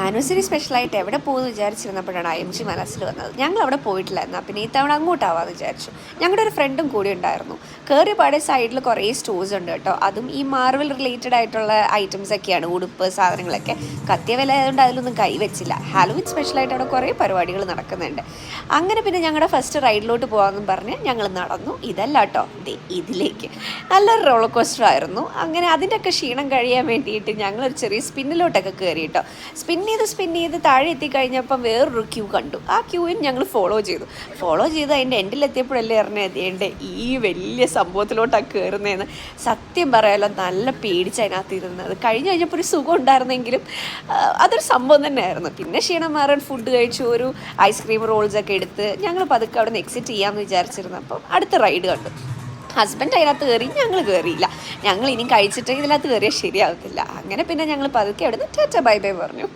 Anniversary സ്പെഷ്യലായിട്ട് എവിടെ പോകുമെന്ന് വിചാരിച്ചിരുന്നപ്പോഴാണ് IMG മനസ്സിൽ വന്നത്. ഞങ്ങൾ അവിടെ പോയിട്ടില്ലായിരുന്നു. പിന്നെ ഈ തവണ അങ്ങോട്ടാവാമെന്ന് വിചാരിച്ചു. ഞങ്ങളുടെ ഒരു ഫ്രണ്ടും കൂടി ഉണ്ടായിരുന്നു. കയറി പാടെ സൈഡിൽ കുറേ സ്റ്റോഴ്സ് ഉണ്ട് കേട്ടോ. അതും ഈ മാർവൽ റിലേറ്റഡ് ആയിട്ടുള്ള ഐറ്റംസ് ഒക്കെയാണ്, ഉടുപ്പ് സാധനങ്ങളൊക്കെ. കത്തിയ വില ആയതുകൊണ്ട് അതിലൊന്നും കൈവച്ചില്ല. ഹാലോവിൻ സ്പെഷ്യലായിട്ട് അവിടെ കുറേ പരിപാടികൾ നടക്കുന്നുണ്ട്. അങ്ങനെ പിന്നെ ഞങ്ങളുടെ ഫസ്റ്റ് റൈഡിലോട്ട് പോകാമെന്നും പറഞ്ഞ് ഞങ്ങൾ നടന്നു. ഇതല്ല കേട്ടോ, ഇതിലേക്ക് നല്ലൊരു റോളർ കോസ്റ്റർ ആയിരുന്നു. അങ്ങനെ അതിൻ്റെയൊക്കെ ക്ഷീണം കഴിയാൻ വേണ്ടിയിട്ട് ഞങ്ങളൊരു ചെറിയ സ്പിന്നിലോട്ടൊക്കെ കയറി കേട്ടോ. സ്പിൻ ചെയ്ത് താഴെ എത്തിക്കഴിഞ്ഞപ്പം വേറൊരു ക്യൂ കണ്ടു. ആ ക്യൂവിന് ഞങ്ങൾ ഫോളോ ചെയ്ത് അതിൻ്റെ എൻഡിലെത്തിയപ്പോഴല്ലേ അറിഞ്ഞത് എൻ്റെ ഈ വലിയ സംഭവത്തിലോട്ടാണ് കയറുന്നതെന്ന്. സത്യം പറയാലോ, നല്ല പേടിച്ച് അതിനകത്ത് ഇരുന്നത്. കഴിഞ്ഞപ്പോൾ ഒരു സുഖം ഉണ്ടായിരുന്നെങ്കിലും അതൊരു സംഭവം തന്നെയായിരുന്നു. പിന്നെ ക്ഷീണം മാറാൻ ഫുഡ് കഴിച്ചു, ഒരു ഐസ്ക്രീം റോൾസൊക്കെ എടുത്ത് ഞങ്ങൾ പതുക്കെ അവിടെ നിന്ന് എക്സിറ്റ് ചെയ്യാമെന്ന് വിചാരിച്ചിരുന്നു. അപ്പം അടുത്ത റൈഡ് കണ്ടു. ഹസ്ബൻഡ് അതിനകത്ത് കയറി, ഞങ്ങൾ കയറിയില്ല. ഞങ്ങൾ ഇനി കഴിച്ചിട്ട് ഇതിനകത്ത് കയറിയാൽ ശരിയാവത്തില്ല. അങ്ങനെ പിന്നെ ഞങ്ങൾ പതുക്കെ അവിടെ നിന്ന് ടാറ്റ ബൈ ബൈ പറഞ്ഞു.